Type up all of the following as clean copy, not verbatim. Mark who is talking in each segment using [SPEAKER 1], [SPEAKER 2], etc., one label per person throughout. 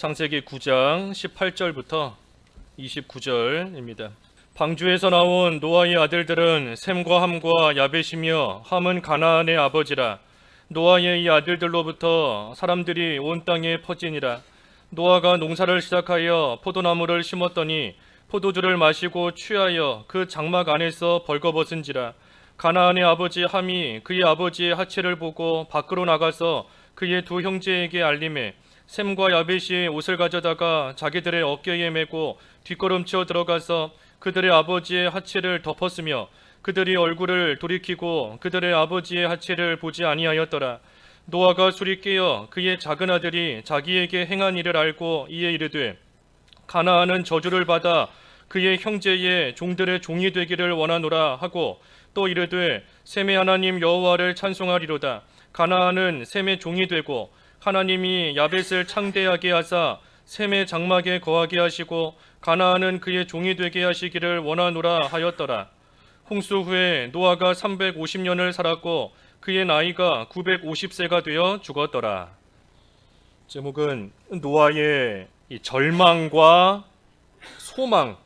[SPEAKER 1] 창세기 9장 18절부터 29절입니다. 방주에서 나온 노아의 아들들은 셈과 함과 야벳이며 함은 가나안의 아버지라. 노아의 이 아들들로부터 사람들이 온 땅에 퍼지니라. 노아가 농사를 시작하여 포도나무를 심었더니 포도주를 마시고 취하여 그 장막 안에서 벌거벗은지라. 가나안의 아버지 함이 그의 아버지의 하체를 보고 밖으로 나가서 그의 두 형제에게 알림해 셈과 야벳이 옷을 가져다가 자기들의 어깨에 메고 뒷걸음쳐 들어가서 그들의 아버지의 하체를 덮었으며 그들이 얼굴을 돌이키고 그들의 아버지의 하체를 보지 아니하였더라. 노아가 술이 깨어 그의 작은 아들이 자기에게 행한 일을 알고 이에 이르되 가나안은 저주를 받아 그의 형제의 종들의 종이 되기를 원하노라 하고 또 이르되 셈의 하나님 여호와를 찬송하리로다. 가나안은 셈의 종이 되고 하나님이 야벳을 창대하게 하사 셈의 장막에 거하게 하시고 가나안은 그의 종이 되게 하시기를 원하노라 하였더라. 홍수 후에 노아가 350년을 살았고 그의 나이가 950세가 되어 죽었더라. 제목은 노아의 절망과 소망.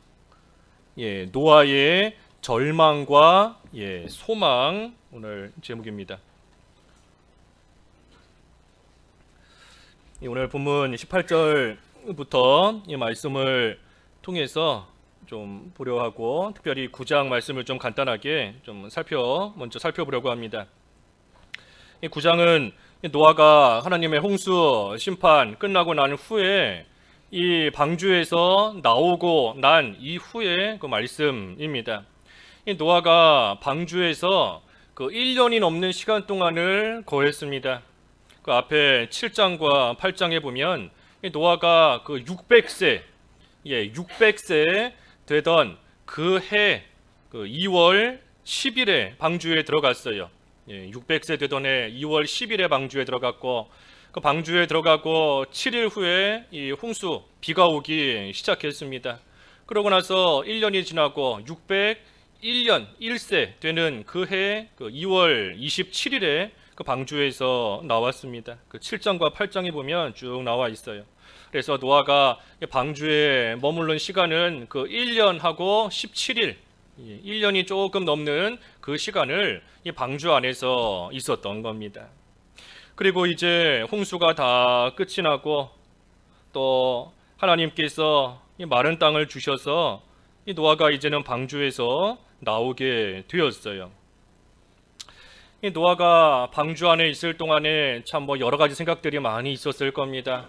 [SPEAKER 1] 노아의 절망과 소망, 오늘 제목입니다. 오늘 본문 18절부터 이 말씀을 통해서 좀 보려 하고 특별히 9장 말씀을 좀 간단하게 좀 먼저 살펴보려고 합니다. 이 9장은 노아가 하나님의 홍수 심판 끝나고 난 후에 이 방주에서 나오고 난 이후의 그 말씀입니다. 이 노아가 방주에서 그 1년이 넘는 시간 동안을 거했습니다. 그 앞에 7장과 8장에 보면 노아가 그 600세 되던 그 해 그 2월 10일에 방주에 들어갔어요. 600세 되던 해 2월 10일에 방주에 들어갔고 그 방주에 들어가고 7일 후에 이 홍수 비가 오기 시작했습니다. 그러고 나서 1년이 지나고 601년 1세 되는 그 해 그 2월 27일에 그 방주에서 나왔습니다. 그 7장과 8장에 보면 쭉 나와 있어요. 그래서 노아가 방주에 머무른 시간은 그 1년하고 17일, 1년이 조금 넘는 그 시간을 이 방주 안에서 있었던 겁니다. 그리고 이제 홍수가 다 끝이 나고 또 하나님께서 이 마른 땅을 주셔서 이 노아가 이제는 방주에서 나오게 되었어요. 이 노아가 방주 안에 있을 동안에 참 여러 가지 생각들이 많이 있었을 겁니다.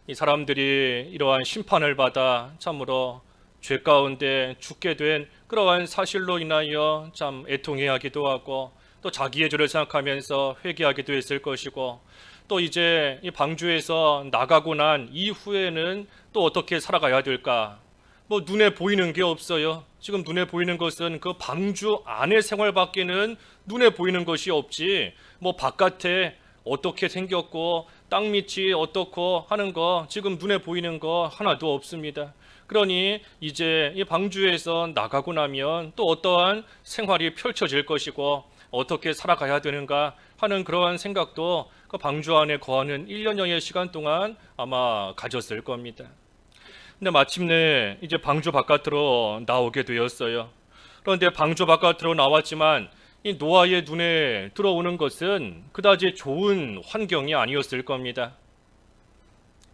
[SPEAKER 1] 이 사람들이 이러한 심판을 받아 참으로 죄 가운데 죽게 된 그러한 사실로 인하여 참 애통해하기도 하고 또 자기의 죄를 생각하면서 회개하기도 했을 것이고 또 이제 이 방주에서 나가고 난 이후에는 또 어떻게 살아가야 될까? 눈에 보이는 게 없어요. 지금 눈에 보이는 것은 그 방주 안의 생활밖에는 눈에 보이는 것이 없지 바깥에 어떻게 생겼고 땅 밑이 어떻고 하는 거 지금 눈에 보이는 거 하나도 없습니다. 그러니 이제 이 방주에서 나가고 나면 또 어떠한 생활이 펼쳐질 것이고 어떻게 살아가야 되는가 하는 그러한 생각도 그 방주 안에 거하는 1년여의 시간 동안 아마 가졌을 겁니다. 근데 마침내 이제 방주 바깥으로 나오게 되었어요. 그런데 방주 바깥으로 나왔지만 이 노아의 눈에 들어오는 것은 그다지 좋은 환경이 아니었을 겁니다.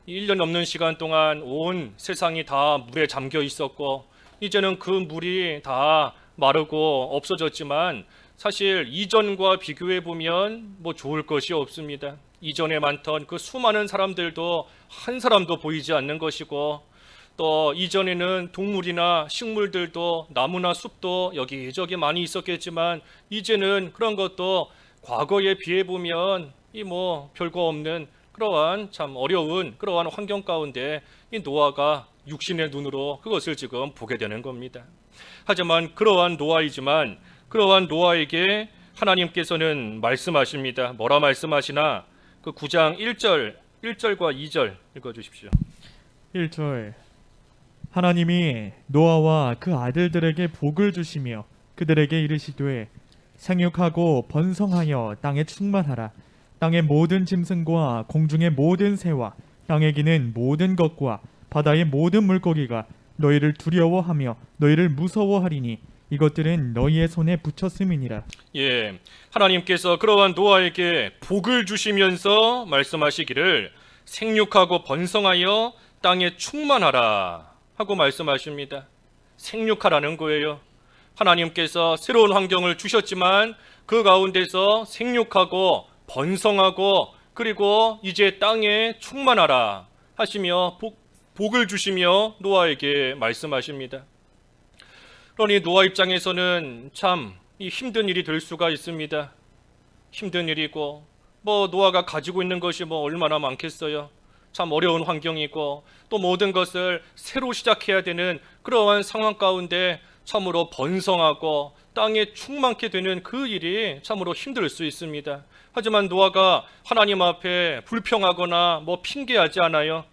[SPEAKER 1] 1년 넘는 시간 동안 온 세상이 다 물에 잠겨 있었고 이제는 그 물이 다 마르고 없어졌지만 사실 이전과 비교해 보면 좋을 것이 없습니다. 이전에 많던 그 수많은 사람들도 한 사람도 보이지 않는 것이고 또 이전에는 동물이나 식물들도 나무나 숲도 여기저기 많이 있었겠지만 이제는 그런 것도 과거에 비해 보면 별거 없는 그러한 참 어려운 그러한 환경 가운데 이 노아가 육신의 눈으로 그것을 지금 보게 되는 겁니다. 하지만 그러한 노아이지만 그러한 노아에게 하나님께서는 말씀하십니다. 뭐라 말씀하시나? 그 9장 1절과 2절 읽어주십시오.
[SPEAKER 2] 1절 하나님이 노아와 그 아들들에게 복을 주시며 그들에게 이르시되 생육하고 번성하여 땅에 충만하라. 땅의 모든 짐승과 공중의 모든 새와 땅에 기는 모든 것과 바다의 모든 물고기가 너희를 두려워하며 너희를 무서워하리니 이것들은 너희의 손에 붙였음이니라.
[SPEAKER 1] 예, 하나님께서 그러한 노아에게 복을 주시면서 말씀하시기를 생육하고 번성하여 땅에 충만하라 하고 말씀하십니다. 생육하라는 거예요. 하나님께서 새로운 환경을 주셨지만 그 가운데서 생육하고 번성하고 그리고 이제 땅에 충만하라 하시며 복을 주시며 노아에게 말씀하십니다. 그러니 노아 입장에서는 참 힘든 일이 될 수가 있습니다. 힘든 일이고 노아가 가지고 있는 것이 얼마나 많겠어요. 참 어려운 환경이고 또 모든 것을 새로 시작해야 되는 그러한 상황 가운데 참으로 번성하고 땅에 충만케 되는 그 일이 참으로 힘들 수 있습니다. 하지만 노아가 하나님 앞에 불평하거나 핑계하지 않아요.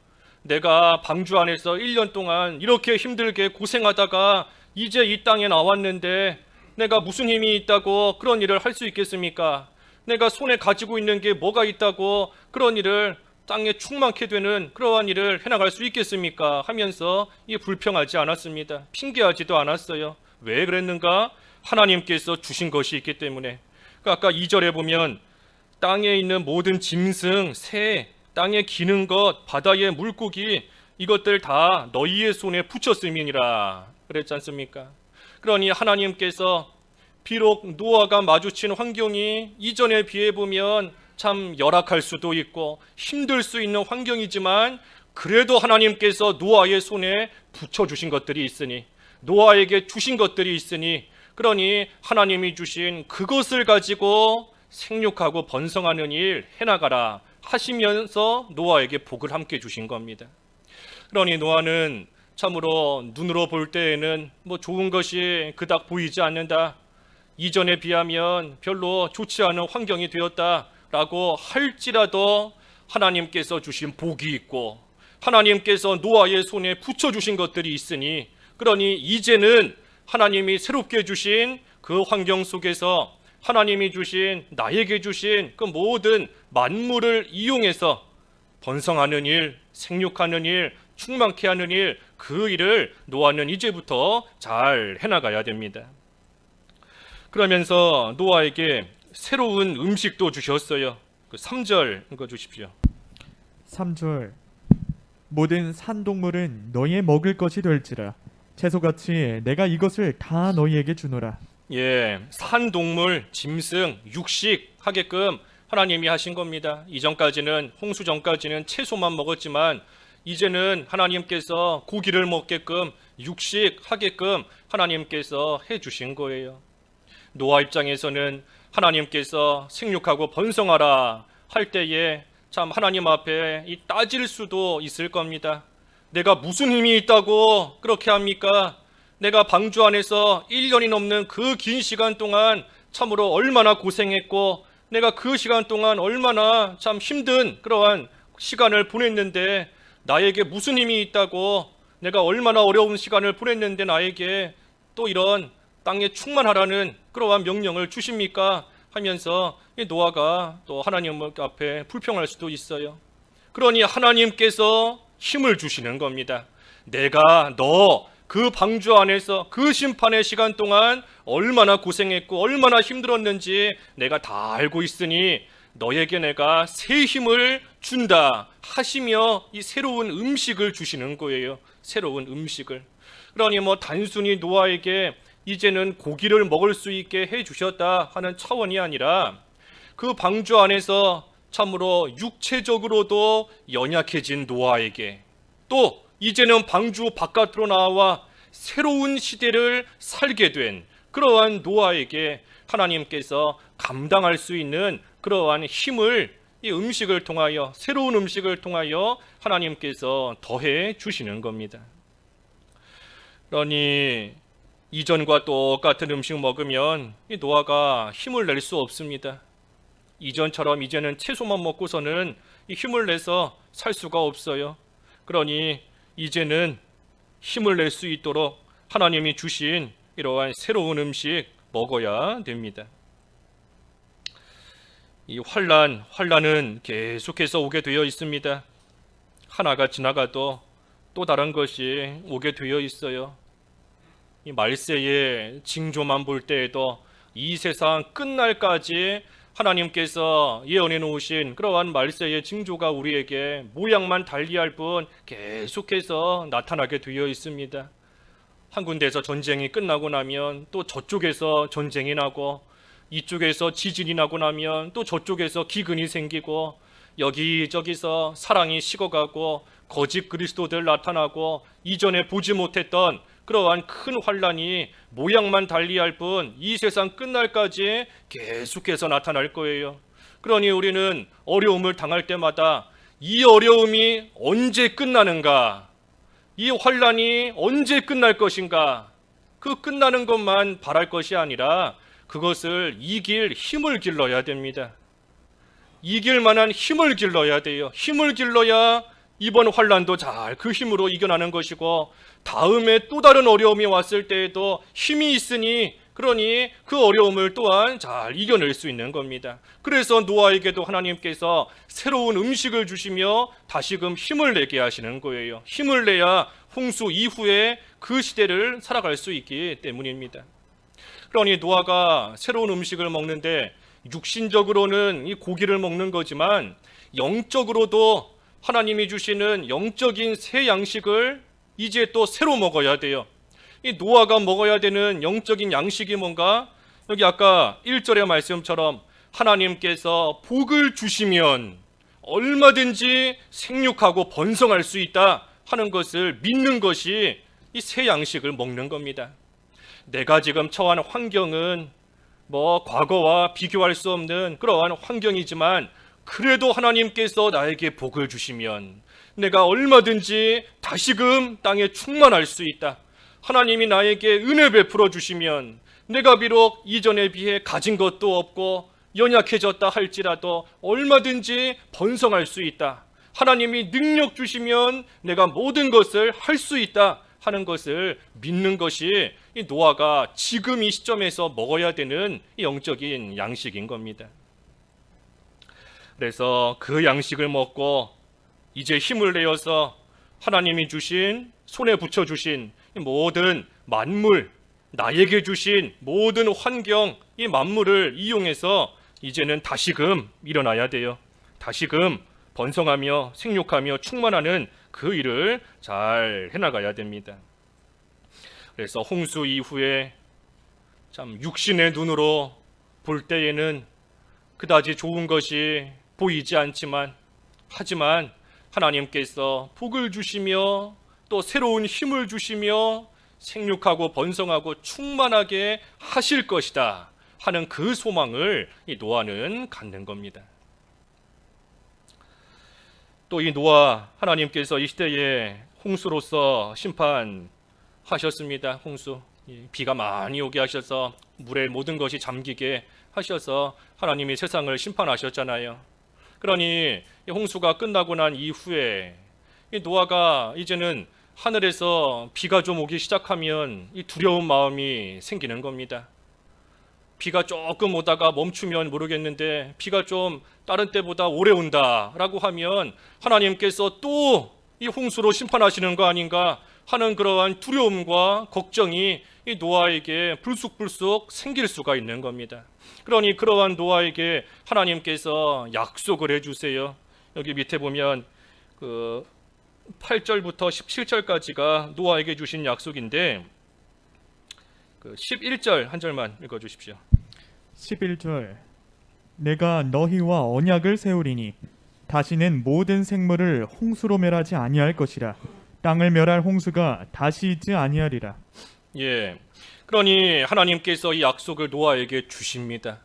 [SPEAKER 1] 내가 방주 안에서 1년 동안 이렇게 힘들게 고생하다가 이제 이 땅에 나왔는데 내가 무슨 힘이 있다고 그런 일을 할 수 있겠습니까? 내가 손에 가지고 있는 게 뭐가 있다고 그런 일을 땅에 충만케 되는 그러한 일을 해나갈 수 있겠습니까? 하면서 불평하지 않았습니다. 핑계하지도 않았어요. 왜 그랬는가? 하나님께서 주신 것이 있기 때문에. 아까 2절에 보면 땅에 있는 모든 짐승, 새, 땅에 기는 것, 바다의 물고기 이것들 다 너희의 손에 붙였음이니라 그랬지 않습니까? 그러니 하나님께서 비록 노아가 마주친 환경이 이전에 비해 보면 참 열악할 수도 있고 힘들 수 있는 환경이지만 그래도 하나님께서 노아의 손에 붙여주신 것들이 있으니 노아에게 주신 것들이 있으니 그러니 하나님이 주신 그것을 가지고 생육하고 번성하는 일 해나가라 하시면서 노아에게 복을 함께 주신 겁니다. 그러니 노아는 참으로 눈으로 볼 때에는 좋은 것이 그닥 보이지 않는다. 이전에 비하면 별로 좋지 않은 환경이 되었다라고 할지라도 하나님께서 주신 복이 있고 하나님께서 노아의 손에 붙여주신 것들이 있으니 그러니 이제는 하나님이 새롭게 주신 그 환경 속에서 하나님이 주신 나에게 주신 그 모든 만물을 이용해서 번성하는 일, 생육하는 일, 충만케 하는 일, 그 일을 노아는 이제부터 잘 해나가야 됩니다. 그러면서 노아에게 새로운 음식도 주셨어요. 3절 읽어 주십시오.
[SPEAKER 2] 3절 모든 산동물은 너희의 먹을 것이 될지라 채소같이 내가 이것을 다 너희에게 주노라.
[SPEAKER 1] 예, 산동물, 짐승, 육식 하게끔 하나님이 하신 겁니다. 이전까지는 홍수 전까지는 채소만 먹었지만 이제는 하나님께서 고기를 먹게끔 육식하게끔 하나님께서 해주신 거예요. 노아 입장에서는 하나님께서 생육하고 번성하라 할 때에 참 하나님 앞에 따질 수도 있을 겁니다. 내가 무슨 힘이 있다고 그렇게 합니까? 내가 방주 안에서 1년이 넘는 그 긴 시간 동안 참으로 얼마나 고생했고 내가 그 시간 동안 얼마나 참 힘든 그러한 시간을 보냈는데 나에게 무슨 힘이 있다고 내가 얼마나 어려운 시간을 보냈는데 나에게 또 이런 땅에 충만하라는 그러한 명령을 주십니까? 하면서 노아가 또 하나님 앞에 불평할 수도 있어요. 그러니 하나님께서 힘을 주시는 겁니다. 내가 너 그 방주 안에서 그 심판의 시간 동안 얼마나 고생했고 얼마나 힘들었는지 내가 다 알고 있으니 너에게 내가 새 힘을 준다 하시며 이 새로운 음식을 주시는 거예요. 새로운 음식을. 그러니 단순히 노아에게 이제는 고기를 먹을 수 있게 해주셨다 하는 차원이 아니라 그 방주 안에서 참으로 육체적으로도 연약해진 노아에게 또 이제는 방주 바깥으로 나와 새로운 시대를 살게 된 그러한 노아에게 하나님께서 감당할 수 있는 그러한 힘을 이 음식을 통하여 새로운 음식을 통하여 하나님께서 더해 주시는 겁니다. 그러니 이전과 똑같은 음식 먹으면 이 노아가 힘을 낼 수 없습니다. 이전처럼 이제는 채소만 먹고서는 이 힘을 내서 살 수가 없어요. 그러니 이제는 힘을 낼 수 있도록 하나님이 주신 이러한 새로운 음식 먹어야 됩니다. 이 환란은 계속해서 오게 되어 있습니다. 하나가 지나가도 또 다른 것이 오게 되어 있어요. 이 말세의 징조만 볼 때에도 이 세상 끝날까지 하나님께서 예언해 놓으신 그러한 말세의 징조가 우리에게 모양만 달리할 뿐 계속해서 나타나게 되어 있습니다. 한 군데에서 전쟁이 끝나고 나면 또 저쪽에서 전쟁이 나고, 이쪽에서 지진이 나고 나면 또 저쪽에서 기근이 생기고, 여기저기서 사랑이 식어가고 거짓 그리스도들 나타나고, 이전에 보지 못했던 그러한 큰 환란이 모양만 달리할 뿐 이 세상 끝날까지 계속해서 나타날 거예요. 그러니 우리는 어려움을 당할 때마다 이 어려움이 언제 끝나는가, 이 환란이 언제 끝날 것인가, 그 끝나는 것만 바랄 것이 아니라 그것을 이길 힘을 길러야 됩니다. 이길 만한 힘을 길러야 돼요. 힘을 길러야 이번 환란도 잘 그 힘으로 이겨나는 것이고, 다음에 또 다른 어려움이 왔을 때에도 힘이 있으니, 그러니 그 어려움을 또한 잘 이겨낼 수 있는 겁니다. 그래서 노아에게도 하나님께서 새로운 음식을 주시며 다시금 힘을 내게 하시는 거예요. 힘을 내야 홍수 이후에 그 시대를 살아갈 수 있기 때문입니다. 그러니 노아가 새로운 음식을 먹는데, 육신적으로는 이 고기를 먹는 거지만 영적으로도 하나님이 주시는 영적인 새 양식을 이제 또 새로 먹어야 돼요. 이 노아가 먹어야 되는 영적인 양식이 뭔가, 여기 아까 1절의 말씀처럼 하나님께서 복을 주시면 얼마든지 생육하고 번성할 수 있다 하는 것을 믿는 것이 이 새 양식을 먹는 겁니다. 내가 지금 처한 환경은 과거와 비교할 수 없는 그러한 환경이지만, 그래도 하나님께서 나에게 복을 주시면 내가 얼마든지 다시금 땅에 충만할 수 있다. 하나님이 나에게 은혜 베풀어 주시면 내가 비록 이전에 비해 가진 것도 없고 연약해졌다 할지라도 얼마든지 번성할 수 있다. 하나님이 능력 주시면 내가 모든 것을 할 수 있다 하는 것을 믿는 것이 이 노아가 지금 이 시점에서 먹어야 되는 영적인 양식인 겁니다. 그래서 그 양식을 먹고 이제 힘을 내어서 하나님이 주신, 손에 붙여주신 모든 만물, 나에게 주신 모든 환경, 이 만물을 이용해서 이제는 다시금 일어나야 돼요. 다시금 번성하며 생육하며 충만하는 그 일을 잘 해나가야 됩니다. 그래서 홍수 이후에 참 육신의 눈으로 볼 때에는 그다지 좋은 것이 보이지 않지만, 하지만 하나님께서 복을 주시며 또 새로운 힘을 주시며 생육하고 번성하고 충만하게 하실 것이다 하는 그 소망을 이 노아는 갖는 겁니다. 또 이 노아, 하나님께서 이 시대에 홍수로서 심판하셨습니다. 홍수, 비가 많이 오게 하셔서 물에 모든 것이 잠기게 하셔서 하나님이 세상을 심판하셨잖아요. 그러니 이 홍수가 끝나고 난 이후에 이 노아가 이제는 하늘에서 비가 좀 오기 시작하면 이 두려운 마음이 생기는 겁니다. 비가 조금 오다가 멈추면 모르겠는데 비가 좀 다른 때보다 오래 온다라고 하면 하나님께서 또 이 홍수로 심판하시는 거 아닌가 하는 그러한 두려움과 걱정이 이 노아에게 불쑥불쑥 생길 수가 있는 겁니다. 그러니 그러한 노아에게 하나님께서 약속을 해주세요. 여기 밑에 보면 그 8절부터 17절까지가 노아에게 주신 약속인데, 그 11절 한 절만 읽어주십시오.
[SPEAKER 2] 11절 내가 너희와 언약을 세우리니 다시는 모든 생물을 홍수로 멸하지 아니할 것이라. 땅을 멸할 홍수가 다시 있지 아니하리라.
[SPEAKER 1] 예, 그러니 하나님께서 이 약속을 노아에게 주십니다.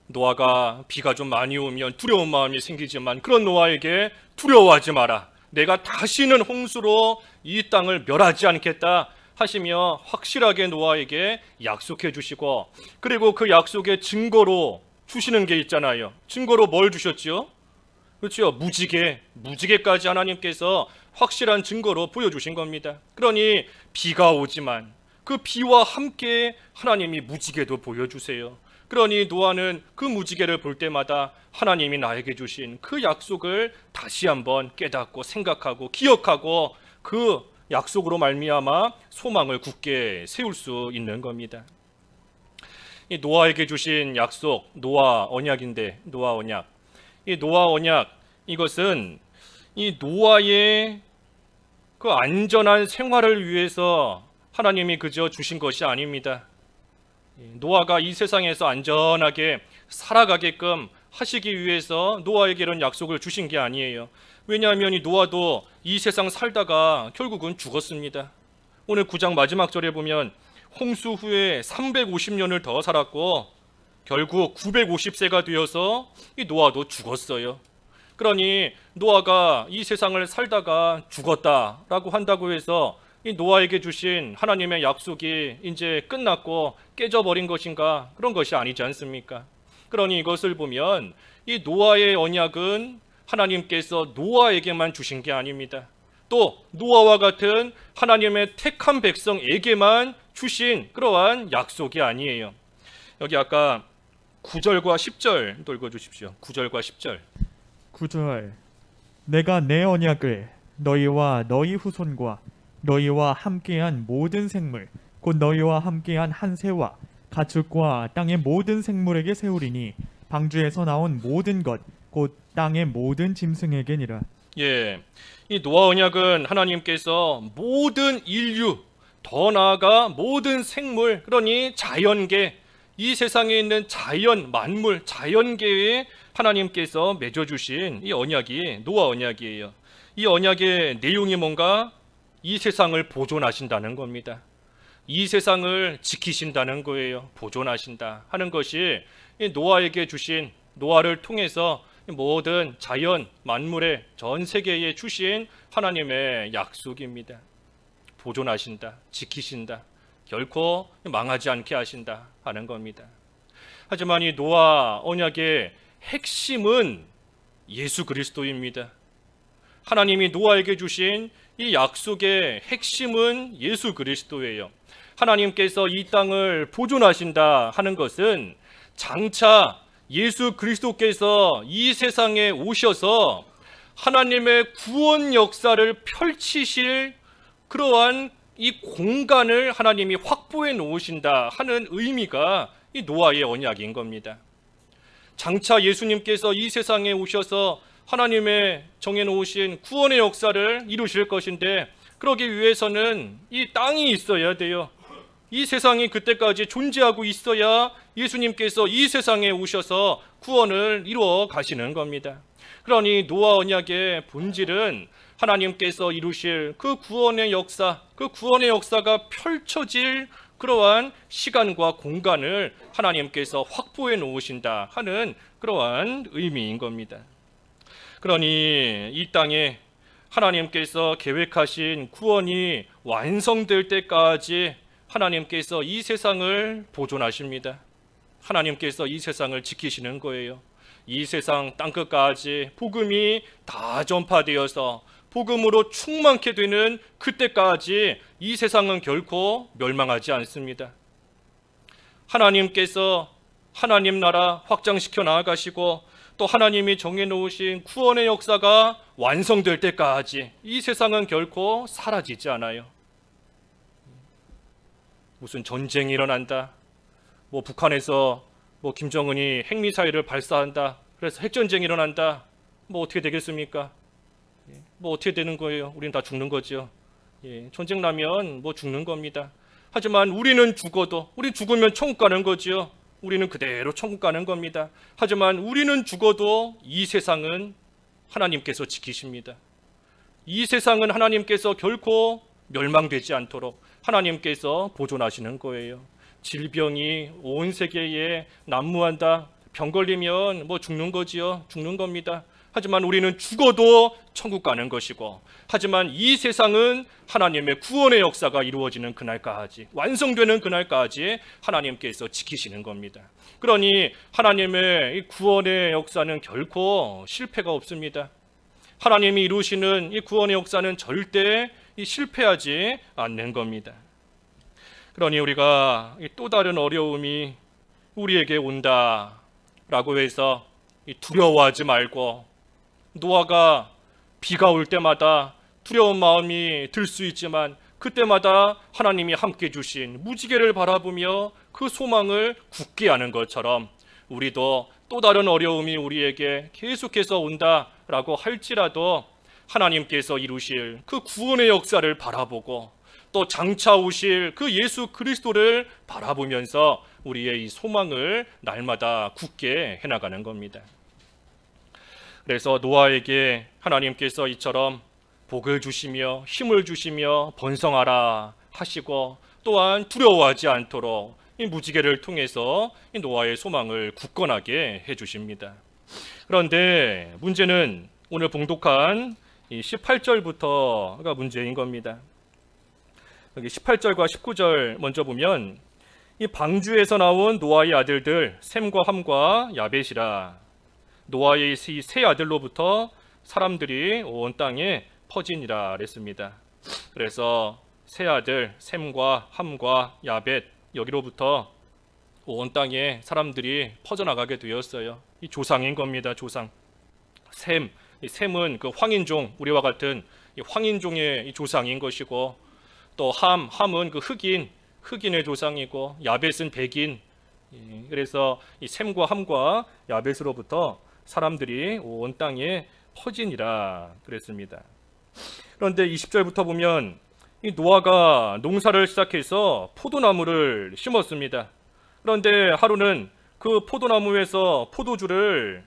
[SPEAKER 1] 노아가 비가 좀 많이 오면 두려운 마음이 생기지만, 그런 노아에게 두려워하지 마라. 내가 다시는 홍수로 이 땅을 멸하지 않겠다 하시며 확실하게 노아에게 약속해 주시고, 그리고 그 약속의 증거로 주시는 게 있잖아요. 증거로 뭘 주셨지요? 그렇죠. 무지개까지 하나님께서 확실한 증거로 보여주신 겁니다. 그러니 비가 오지만 그 비와 함께 하나님이 무지개도 보여주세요. 그러니 노아는 그 무지개를 볼 때마다 하나님이 나에게 주신 그 약속을 다시 한번 깨닫고 생각하고 기억하고 그 약속으로 말미암아 소망을 굳게 세울 수 있는 겁니다. 이 노아에게 주신 약속, 노아 언약인데, 노아 언약. 이 노아 언약, 이것은 이 노아의 그 안전한 생활을 위해서 하나님이 그저 주신 것이 아닙니다. 노아가 이 세상에서 안전하게 살아가게끔 하시기 위해서 노아에게는 약속을 주신 게 아니에요. 왜냐하면 이 노아도 이 세상 살다가 결국은 죽었습니다. 오늘 9장 마지막 절에 보면 홍수 후에 350년을 더 살았고 결국 950세가 되어서 이 노아도 죽었어요. 그러니 노아가 이 세상을 살다가 죽었다라고 한다고 해서 이 노아에게 주신 하나님의 약속이 이제 끝났고 깨져버린 것인가? 그런 것이 아니지 않습니까? 그러니 이것을 보면 이 노아의 언약은 하나님께서 노아에게만 주신 게 아닙니다. 또 노아와 같은 하나님의 택한 백성에게만 주신 그러한 약속이 아니에요. 여기 아까 9절과 10절 읽어주십시오. 9절과 10절.
[SPEAKER 2] 9절 내가 내 언약을 너희와 너희 후손과 너희와 함께한 모든 생물 곧 너희와 함께한 한 새와 가축과 땅의 모든 생물에게 세우리니 방주에서 나온 모든 것 곧 땅의 모든 짐승에게니라.
[SPEAKER 1] 예, 이 노아 언약은 하나님께서 모든 인류, 더 나아가 모든 생물, 그러니 자연계, 이 세상에 있는 자연, 만물, 자연계에 하나님께서 맺어주신 이 언약이 노아 언약이에요. 이 언약의 내용이 뭔가 이 세상을 보존하신다는 겁니다. 이 세상을 지키신다는 거예요. 보존하신다 하는 것이 이 노아에게 주신, 노아를 통해서 모든 자연, 만물의 전 세계에 주신 하나님의 약속입니다. 보존하신다, 지키신다, 결코 망하지 않게 하신다 하는 겁니다. 하지만 이 노아 언약의 핵심은 예수 그리스도입니다. 하나님이 노아에게 주신 이 약속의 핵심은 예수 그리스도예요. 하나님께서 이 땅을 보존하신다 하는 것은 장차 예수 그리스도께서 이 세상에 오셔서 하나님의 구원 역사를 펼치실 그러한 이 공간을 하나님이 확보해 놓으신다 하는 의미가 이 노아의 언약인 겁니다. 장차 예수님께서 이 세상에 오셔서 하나님의 정해놓으신 구원의 역사를 이루실 것인데 그러기 위해서는 이 땅이 있어야 돼요. 이 세상이 그때까지 존재하고 있어야 예수님께서 이 세상에 오셔서 구원을 이루어 가시는 겁니다. 그러니 노아 언약의 본질은 하나님께서 이루실 그 구원의 역사, 그 구원의 역사가 펼쳐질 그러한 시간과 공간을 하나님께서 확보해 놓으신다 하는 그러한 의미인 겁니다. 그러니 이 땅에 하나님께서 계획하신 구원이 완성될 때까지 하나님께서 이 세상을 보존하십니다. 하나님께서 이 세상을 지키시는 거예요. 이 세상 땅끝까지 복음이 다 전파되어서 복음으로 충만케 되는 그때까지 이 세상은 결코 멸망하지 않습니다. 하나님께서 하나님 나라 확장시켜 나아가시고 또 하나님이 정해놓으신 구원의 역사가 완성될 때까지 이 세상은 결코 사라지지 않아요. 무슨 전쟁이 일어난다, 뭐 북한에서 뭐 김정은이 핵미사일을 발사한다, 그래서 핵전쟁이 일어난다, 뭐 어떻게 되겠습니까? 뭐 어떻게 되는 거예요? 우리는 다 죽는 거죠. 전쟁 나면 뭐 죽는 겁니다. 하지만 우리는 죽어도, 우리 죽으면 천국 가는 거죠. 우리는 그대로 천국 가는 겁니다. 하지만 우리는 죽어도 이 세상은 하나님께서 지키십니다. 이 세상은 하나님께서 결코 멸망되지 않도록 하나님께서 보존하시는 거예요. 질병이 온 세계에 난무한다, 병 걸리면 뭐 죽는 거지요. 죽는 겁니다. 하지만 우리는 죽어도 천국 가는 것이고, 하지만 이 세상은 하나님의 구원의 역사가 이루어지는 그날까지, 완성되는 그날까지 하나님께서 지키시는 겁니다. 그러니 하나님의 이 구원의 역사는 결코 실패가 없습니다. 하나님이 이루시는 이 구원의 역사는 절대 실패하지 않는 겁니다. 그러니 우리가 또 다른 어려움이 우리에게 온다라고 해서 두려워하지 말고, 노아가 비가 올 때마다 두려운 마음이 들 수 있지만 그때마다 하나님이 함께 주신 무지개를 바라보며 그 소망을 굳게 하는 것처럼, 우리도 또 다른 어려움이 우리에게 계속해서 온다라고 할지라도 하나님께서 이루실 그 구원의 역사를 바라보고 또 장차 오실 그 예수 그리스도를 바라보면서 우리의 이 소망을 날마다 굳게 해나가는 겁니다. 그래서 노아에게 하나님께서 이처럼 복을 주시며 힘을 주시며 번성하라 하시고, 또한 두려워하지 않도록 이 무지개를 통해서 이 노아의 소망을 굳건하게 해주십니다. 그런데 문제는 오늘 봉독한 이 18절부터가 문제인 겁니다. 여기 18절과 19절 먼저 보면, 이 방주에서 나온 노아의 아들들 셈과 함과 야벳이라. 노아의 이 세 아들로부터 사람들이 온 땅에 퍼지니라 그랬습니다. 그래서 세 아들 셈과 함과 야벳, 여기로부터 온 땅에 사람들이 퍼져나가게 되었어요. 이 조상인 겁니다. 조상. 셈은 그 황인종, 우리와 같은 이 황인종의 이 조상인 것이고, 또 함은 그 흑인의 조상이고, 야벳은 백인. 그래서 이 셈과 함과 야벳으로부터 사람들이 온 땅에 퍼지니라 그랬습니다. 그런데 20절부터 보면 이 노아가 농사를 시작해서 포도나무를 심었습니다. 그런데 하루는 그 포도나무에서 포도를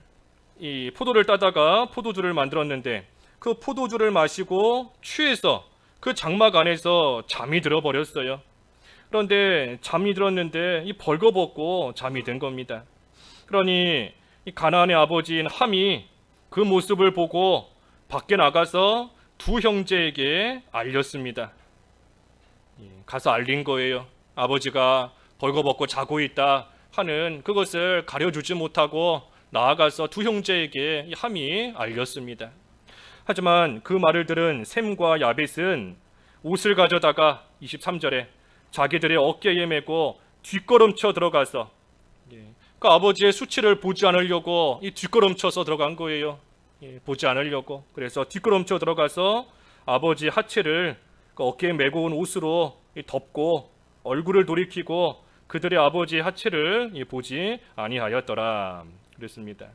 [SPEAKER 1] 따다가 포도주를 만들었는데, 그 포도주를 마시고 취해서 그 장막 안에서 잠이 들어버렸어요. 그런데 잠이 들었는데 이 벌거벗고 잠이 든 겁니다. 그러니 이 가나안의 아버지인 함이 그 모습을 보고 밖에 나가서 두 형제에게 알렸습니다. 가서 알린 거예요. 아버지가 벌거벗고 자고 있다 하는 그것을 가려주지 못하고 나아가서 두 형제에게 함이 알렸습니다. 하지만 그 말을 들은 셈과 야벳은 옷을 가져다가 23절에 자기들의 어깨에 메고 뒷걸음쳐 들어가서, 그 아버지의 수치를 보지 않으려고 이 뒷걸음쳐서 들어간 거예요. 보지 않으려고. 그래서 뒷걸음쳐 들어가서 아버지 하체를 그 어깨에 메고 온 옷으로 덮고 얼굴을 돌이키고 그들의 아버지 하체를 보지 아니하였더라 그랬습니다.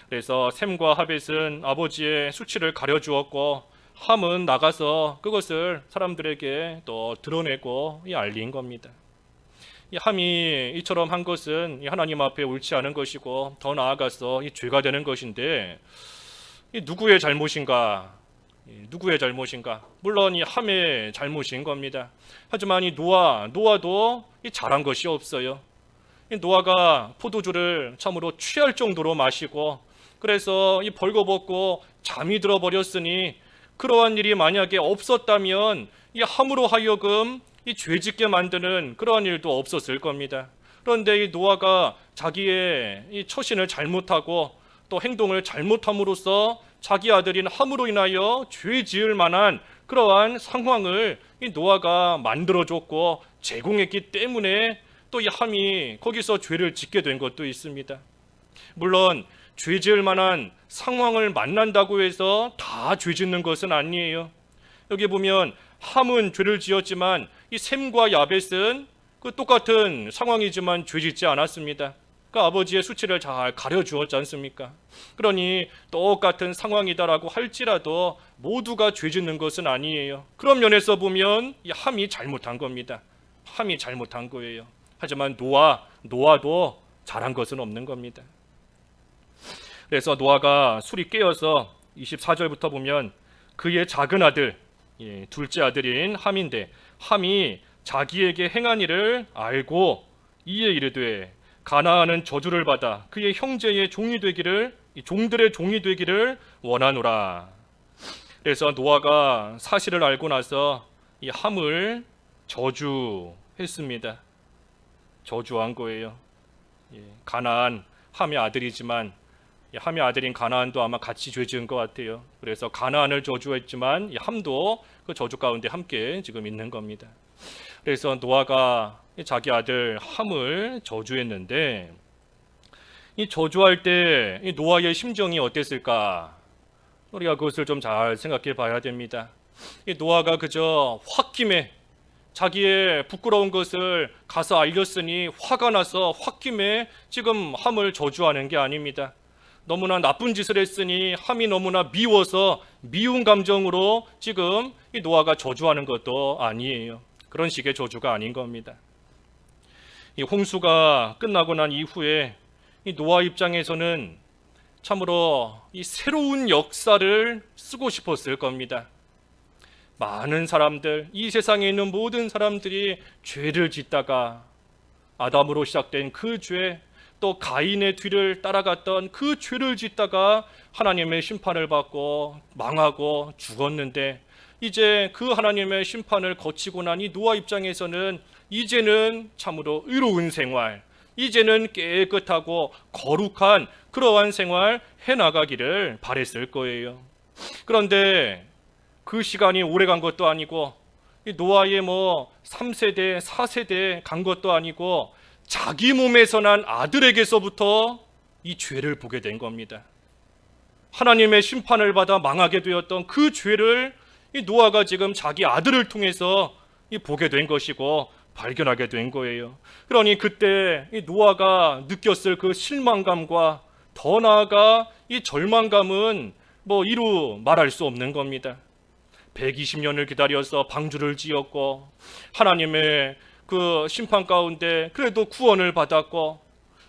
[SPEAKER 1] 그래서 셈과 하벳은 아버지의 수치를 가려주었고, 함은 나가서 그것을 사람들에게 또 드러내고 알린 겁니다. 이 함이 이처럼 한 것은 하나님 앞에 옳지 않은 것이고, 더 나아가서 이 죄가 되는 것인데, 이 누구의 잘못인가? 누구의 잘못인가? 물론 이 함의 잘못인 겁니다. 하지만 이 노아도 이 잘한 것이 없어요. 이 노아가 포도주를 참으로 취할 정도로 마시고, 그래서 이 벌거벗고 잠이 들어버렸으니, 그러한 일이 만약에 없었다면 이 함으로 하여금 이 죄짓게 만드는 그러한 일도 없었을 겁니다. 그런데 이 노아가 자기의 이 처신을 잘못하고 또 행동을 잘못함으로써 자기 아들인 함으로 인하여 죄 지을 만한 그러한 상황을 이 노아가 만들어줬고 제공했기 때문에 또 이 함이 거기서 죄를 짓게 된 것도 있습니다. 물론 죄 지을 만한 상황을 만난다고 해서 다 죄 짓는 것은 아니에요. 여기 보면 함은 죄를 지었지만 이 셈과 야벳은 그 똑같은 상황이지만 죄 짓지 않았습니다. 그 아버지의 수치를 잘 가려주었지 않습니까? 그러니 똑같은 상황이다라고 할지라도 모두가 죄 짓는 것은 아니에요. 그런 면에서 보면 이 함이 잘못한 겁니다. 함이 잘못한 거예요. 하지만 노아도 잘한 것은 없는 겁니다. 그래서 노아가 술이 깨어서 24절부터 보면 그의 작은 아들, 둘째 아들인 함인데, 함이 자기에게 행한 일을 알고 이에 이르되 가나안은 저주를 받아 그의 형제의 종들의 종이 되기를 원하노라. 그래서 노아가 사실을 알고 나서 이 함을 저주했습니다. 저주한 거예요. 가나안 함의 아들이지만 함의 아들인 가나안도 아마 같이 죄 지은 것 같아요. 그래서 가나안을 저주했지만 함도 그 저주 가운데 함께 지금 있는 겁니다. 그래서 노아가 자기 아들 함을 저주했는데 이 저주할 때 이 노아의 심정이 어땠을까? 우리가 그것을 좀 잘 생각해 봐야 됩니다. 이 노아가 그저 홧김에 자기의 부끄러운 것을 가서 알렸으니 화가 나서 홧김에 지금 함을 저주하는 게 아닙니다. 너무나 나쁜 짓을 했으니 함이 너무나 미워서 미운 감정으로 지금 이 노아가 저주하는 것도 아니에요. 그런 식의 저주가 아닌 겁니다. 이 홍수가 끝나고 난 이후에 이 노아 입장에서는 참으로 이 새로운 역사를 쓰고 싶었을 겁니다. 많은 사람들, 이 세상에 있는 모든 사람들이 죄를 짓다가 아담으로 시작된 그 죄, 또 가인의 뒤를 따라갔던 그 죄를 짓다가 하나님의 심판을 받고 망하고 죽었는데, 이제 그 하나님의 심판을 거치고 난 이 노아 입장에서는 이제는 참으로 의로운 생활, 이제는 깨끗하고 거룩한 그러한 생활 해나가기를 바랬을 거예요. 그런데 그 시간이 오래 간 것도 아니고 이 노아의 3세대, 4세대 간 것도 아니고 자기 몸에서 난 아들에게서부터 이 죄를 보게 된 겁니다. 하나님의 심판을 받아 망하게 되었던 그 죄를 이 노아가 지금 자기 아들을 통해서 보게 된 것이고 발견하게 된 거예요. 그러니 그때 이 노아가 느꼈을 그 실망감과 더 나아가 이 절망감은 이루 말할 수 없는 겁니다. 120년을 기다려서 방주를 지었고 하나님의 그 심판 가운데 그래도 구원을 받았고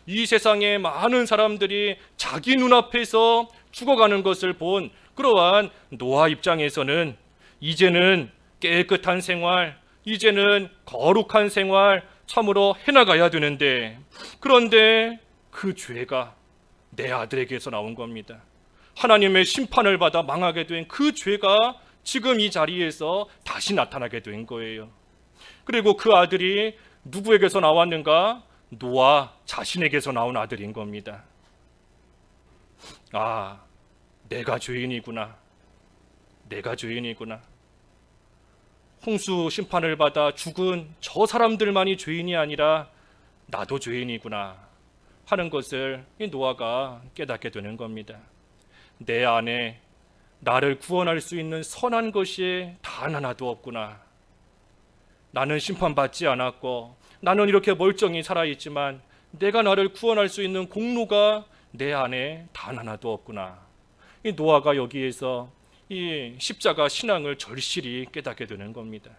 [SPEAKER 1] 이 세상에 많은 사람들이 자기 눈앞에서 죽어가는 것을 본 그러한 노아 입장에서는 이제는 깨끗한 생활, 이제는 거룩한 생활 참으로 해나가야 되는데, 그런데 그 죄가 내 아들에게서 나온 겁니다. 하나님의 심판을 받아 망하게 된 그 죄가 지금 이 자리에서 다시 나타나게 된 거예요. 그리고 그 아들이 누구에게서 나왔는가? 노아 자신에게서 나온 아들인 겁니다. 아, 내가 죄인이구나. 내가 죄인이구나. 홍수 심판을 받아 죽은 저 사람들만이 죄인이 아니라 나도 죄인이구나 하는 것을 이 노아가 깨닫게 되는 겁니다. 내 안에 나를 구원할 수 있는 선한 것이 단 하나도 없구나. 나는 심판받지 않았고 나는 이렇게 멀쩡히 살아있지만 내가 나를 구원할 수 있는 공로가 내 안에 단 하나도 없구나. 이 노아가 여기에서 이 십자가 신앙을 절실히 깨닫게 되는 겁니다.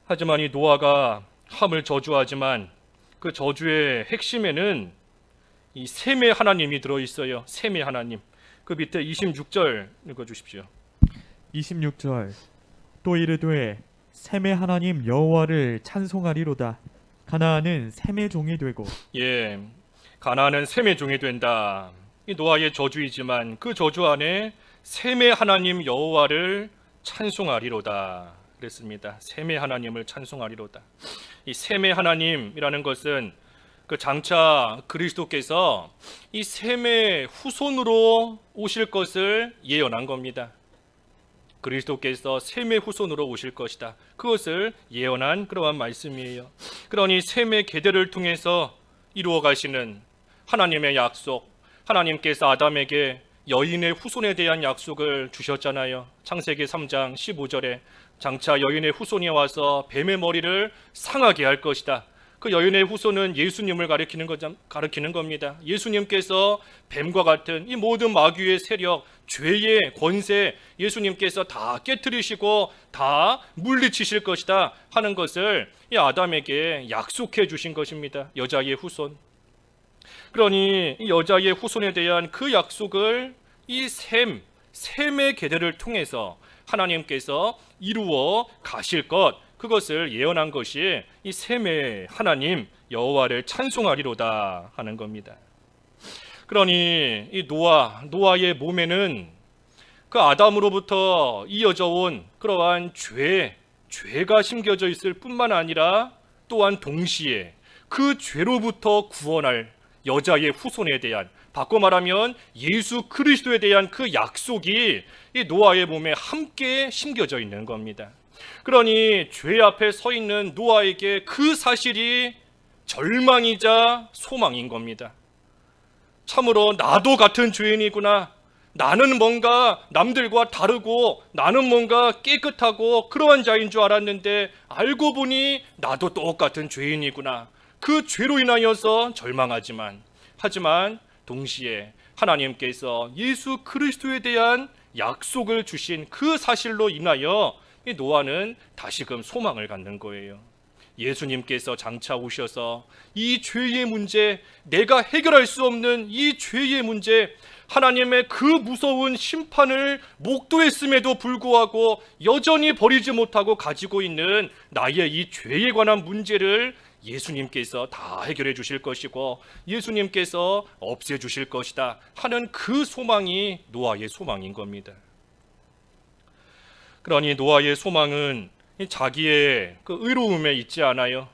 [SPEAKER 1] 하지만 이 노아가 함을 저주하지만 그 저주의 핵심에는 이 셈의 하나님이 들어있어요. 셈의 하나님. 그 밑에 26절 읽어주십시오.
[SPEAKER 2] 26절 또 이르되 셈의 하나님 여호와를 찬송하리로다. 가나안은 셈의 종이 되고.
[SPEAKER 1] 예, 가나안은 셈의 종이 된다. 이 노아의 저주이지만 그 저주 안에 셈의 하나님 여호와를 찬송하리로다 그랬습니다. 셈의 하나님을 찬송하리로다. 이 셈의 하나님이라는 것은 그 장차 그리스도께서 이 셈의 후손으로 오실 것을 예언한 겁니다. 그리스도께서 셈의 후손으로 오실 것이다. 그것을 예언한 그러한 말씀이에요. 그러니 셈의 계대를 통해서 이루어 가시는 하나님의 약속, 하나님께서 아담에게 여인의 후손에 대한 약속을 주셨잖아요. 창세기 3장 15절에 장차 여인의 후손이 와서 뱀의 머리를 상하게 할 것이다. 그 여인의 후손은 예수님을 가리키는 겁니다. 예수님께서 뱀과 같은 이 모든 마귀의 세력, 죄의 권세 예수님께서 다 깨뜨리시고 다 물리치실 것이다 하는 것을 이 아담에게 약속해 주신 것입니다. 여자의 후손. 그러니 이 여자의 후손에 대한 그 약속을 이 셈의 계대를 통해서 하나님께서 이루어 가실 것, 그것을 예언한 것이 이 셈의 하나님 여호와를 찬송하리로다 하는 겁니다. 그러니 이 노아의 몸에는 그 아담으로부터 이어져 온 그러한 죄가 심겨져 있을 뿐만 아니라 또한 동시에 그 죄로부터 구원할 여자의 후손에 대한, 바꿔 말하면 예수 그리스도에 대한 그 약속이 이 노아의 몸에 함께 심겨져 있는 겁니다. 그러니 죄 앞에 서 있는 노아에게 그 사실이 절망이자 소망인 겁니다. 참으로 나도 같은 죄인이구나. 나는 뭔가 남들과 다르고 나는 뭔가 깨끗하고 그러한 자인 줄 알았는데 알고 보니 나도 똑같은 죄인이구나. 그 죄로 인하여서 하지만 동시에 하나님께서 예수 그리스도에 대한 약속을 주신 그 사실로 인하여 이 노아는 다시금 소망을 갖는 거예요. 예수님께서 장차 오셔서 이 죄의 문제, 내가 해결할 수 없는 이 죄의 문제, 하나님의 그 무서운 심판을 목도했음에도 불구하고 여전히 버리지 못하고 가지고 있는 나의 이 죄에 관한 문제를 예수님께서 다 해결해 주실 것이고 예수님께서 없애 주실 것이다 하는 그 소망이 노아의 소망인 겁니다. 그러니 노아의 소망은 자기의 그 의로움에 있지 않아요.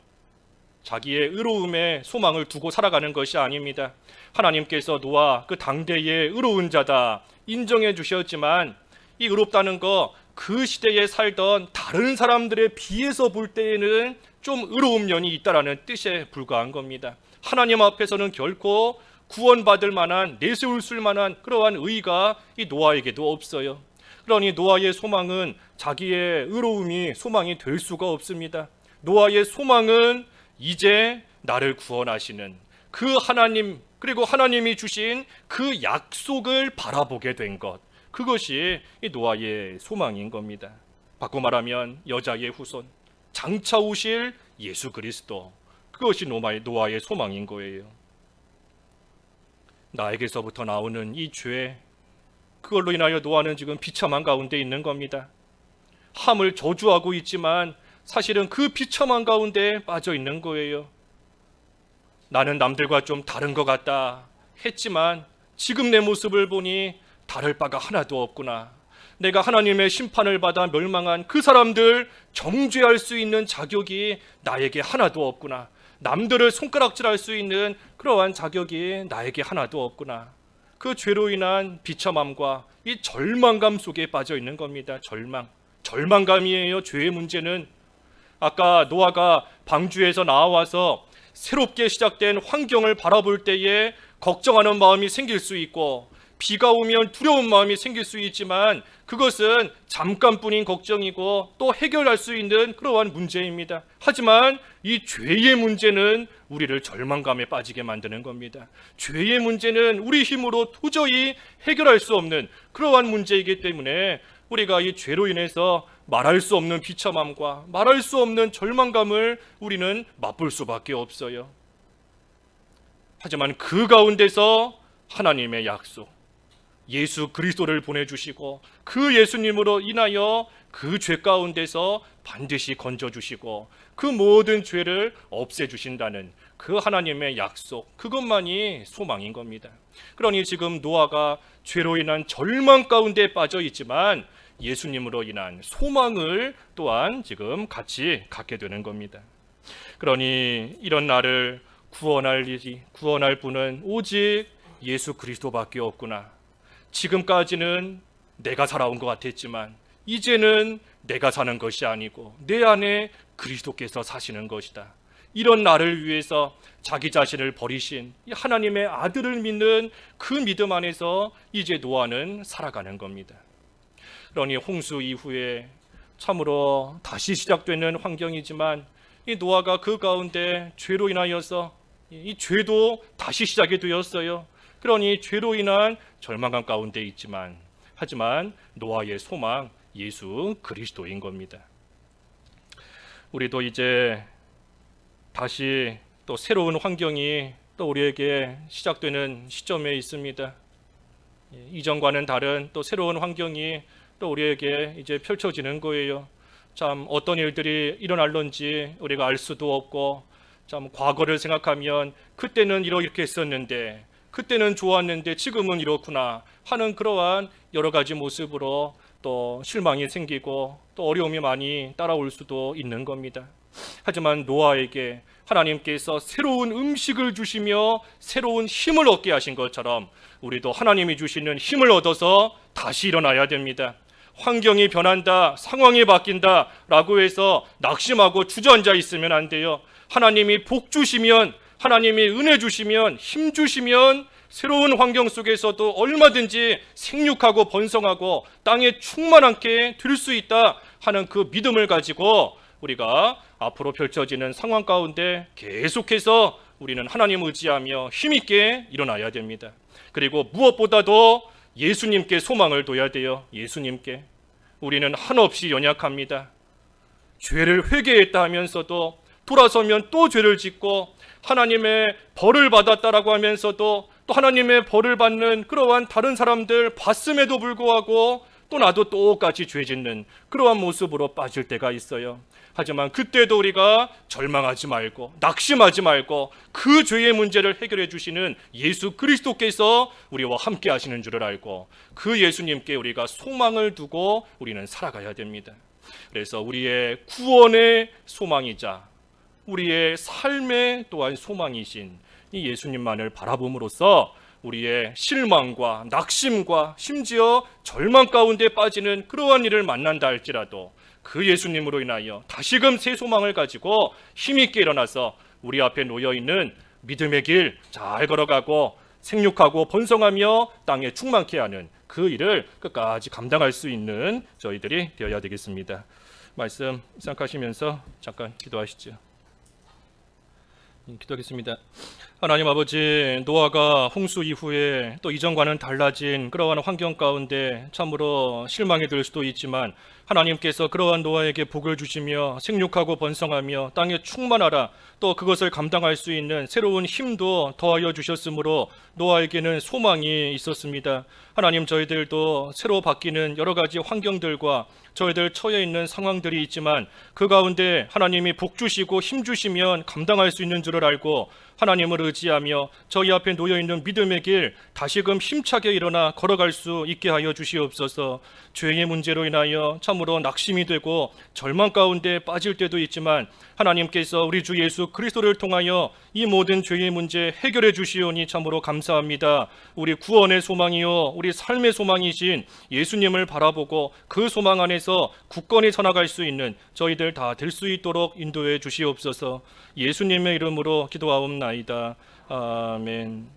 [SPEAKER 1] 자기의 의로움에 소망을 두고 살아가는 것이 아닙니다. 하나님께서 노아 그 당대의 의로운 자다 인정해 주셨지만 이 의롭다는 거 그 시대에 살던 다른 사람들에 비해서 볼 때에는 좀 의로운 면이 있다라는 뜻에 불과한 겁니다. 하나님 앞에서는 결코 구원받을 만한, 내세울 수 만한 그러한 의가 이 노아에게도 없어요. 그러니 노아의 소망은 자기의 의로움이 소망이 될 수가 없습니다. 노아의 소망은 이제 나를 구원하시는 그 하나님, 그리고 하나님이 주신 그 약속을 바라보게 된 것, 그것이 이 노아의 소망인 겁니다. 바꿔 말하면 여자의 후손, 장차 오실 예수 그리스도, 그것이 노아의 소망인 거예요. 나에게서부터 나오는 이 죄, 그걸로 인하여 노아는 지금 비참한 가운데 있는 겁니다. 함을 저주하고 있지만 사실은 그 비참한 가운데 빠져 있는 거예요. 나는 남들과 좀 다른 것 같다 했지만 지금 내 모습을 보니 다를 바가 하나도 없구나. 내가 하나님의 심판을 받아 멸망한 그 사람들 정죄할 수 있는 자격이 나에게 하나도 없구나. 남들을 손가락질할 수 있는 그러한 자격이 나에게 하나도 없구나. 그 죄로 인한 비참함과 이 절망감 속에 빠져 있는 겁니다. 절망감이에요. 죄의 문제는. 아까 노아가 방주에서 나와서 새롭게 시작된 환경을 바라볼 때에 걱정하는 마음이 생길 수 있고 비가 오면 두려운 마음이 생길 수 있지만 그것은 잠깐뿐인 걱정이고 또 해결할 수 있는 그러한 문제입니다. 하지만 이 죄의 문제는 우리를 절망감에 빠지게 만드는 겁니다. 죄의 문제는 우리 힘으로 도저히 해결할 수 없는 그러한 문제이기 때문에 우리가 이 죄로 인해서 말할 수 없는 비참함과 말할 수 없는 절망감을 우리는 맛볼 수밖에 없어요. 하지만 그 가운데서 하나님의 약속, 예수 그리스도를 보내주시고 그 예수님으로 인하여 그 죄 가운데서 반드시 건져주시고 그 모든 죄를 없애주신다는 그 하나님의 약속, 그것만이 소망인 겁니다. 그러니 지금 노아가 죄로 인한 절망 가운데 빠져 있지만 예수님으로 인한 소망을 또한 지금 같이 갖게 되는 겁니다. 그러니 이런 나를 구원할 분은 오직 예수 그리스도밖에 없구나. 지금까지는 내가 살아온 것 같았지만 이제는 내가 사는 것이 아니고 내 안에 그리스도께서 사시는 것이다. 이런 나를 위해서 자기 자신을 버리신 하나님의 아들을 믿는 그 믿음 안에서 이제 노아는 살아가는 겁니다. 그러니 홍수 이후에 참으로 다시 시작되는 환경이지만 이 노아가 그 가운데 죄로 인하여서 이 죄도 다시 시작이 되었어요. 그러니 죄로 인한 절망감 가운데 있지만 하지만 노아의 소망 예수 그리스도인 겁니다. 우리도 이제 다시 또 새로운 환경이 또 우리에게 시작되는 시점에 있습니다. 이전과는 다른 또 새로운 환경이 또 우리에게 이제 펼쳐지는 거예요. 참 어떤 일들이 일어날런지 우리가 알 수도 없고 참 과거를 생각하면 그때는 이렇게 했었는데 그때는 좋았는데 지금은 이렇구나 하는 그러한 여러 가지 모습으로 또 실망이 생기고 또 어려움이 많이 따라올 수도 있는 겁니다. 하지만 노아에게 하나님께서 새로운 음식을 주시며 새로운 힘을 얻게 하신 것처럼 우리도 하나님이 주시는 힘을 얻어서 다시 일어나야 됩니다. 환경이 변한다, 상황이 바뀐다라고 해서 낙심하고 주저앉아 있으면 안 돼요. 하나님이 복 주시면, 하나님이 은혜 주시면, 힘 주시면 새로운 환경 속에서도 얼마든지 생육하고 번성하고 땅에 충만하게 될 수 있다 하는 그 믿음을 가지고 우리가 앞으로 펼쳐지는 상황 가운데 계속해서 우리는 하나님 의지하며 힘있게 일어나야 됩니다. 그리고 무엇보다도 예수님께 소망을 둬야 돼요. 예수님께. 우리는 한없이 연약합니다. 죄를 회개했다 하면서도 돌아서면 또 죄를 짓고 하나님의 벌을 받았다라고 하면서도 또 하나님의 벌을 받는 그러한 다른 사람들 봤음에도 불구하고 또 나도 똑같이 죄 짓는 그러한 모습으로 빠질 때가 있어요. 하지만 그때도 우리가 절망하지 말고 낙심하지 말고 그 죄의 문제를 해결해 주시는 예수 그리스도께서 우리와 함께 하시는 줄을 알고 그 예수님께 우리가 소망을 두고 우리는 살아가야 됩니다. 그래서 우리의 구원의 소망이자 우리의 삶의 또한 소망이신 이 예수님만을 바라봄으로써 우리의 실망과 낙심과 심지어 절망 가운데 빠지는 그러한 일을 만난다 할지라도 그 예수님으로 인하여 다시금 새 소망을 가지고 힘있게 일어나서 우리 앞에 놓여있는 믿음의 길 잘 걸어가고 생육하고 번성하며 땅에 충만케 하는 그 일을 끝까지 감당할 수 있는 저희들이 되어야 되겠습니다. 말씀 생각하시면서 잠깐 기도하시죠. 기도하겠습니다. 하나님 아버지, 노아가 홍수 이후에 또 이전과는 달라진 그러한 환경 가운데 참으로 실망이 들 수도 있지만 하나님께서 그러한 노아에게 복을 주시며 생육하고 번성하며 땅에 충만하라 또 그것을 감당할 수 있는 새로운 힘도 더하여 주셨으므로 노아에게는 소망이 있었습니다. 하나님, 저희들도 새로 바뀌는 여러 가지 환경들과 저희들 처해 있는 상황들이 있지만 그 가운데 하나님이 복 주시고 힘 주시면 감당할 수 있는 줄을 알고 하나님을 의지하며 저희 앞에 놓여있는 믿음의 길 다시금 힘차게 일어나 걸어갈 수 있게 하여 주시옵소서. 죄의 문제로 인하여 참으로 낙심이 되고 절망 가운데 빠질 때도 있지만 하나님께서 우리 주 예수 그리스도를 통하여 이 모든 죄의 문제 해결해 주시오니 참으로 감사합니다. 우리 구원의 소망이요 우리 삶의 소망이신 예수님을 바라보고 그 소망 안에서 굳건히 서나갈 수 있는 저희들 다 될 수 있도록 인도해 주시옵소서. 예수님의 이름으로 기도하옵나이다. 아멘.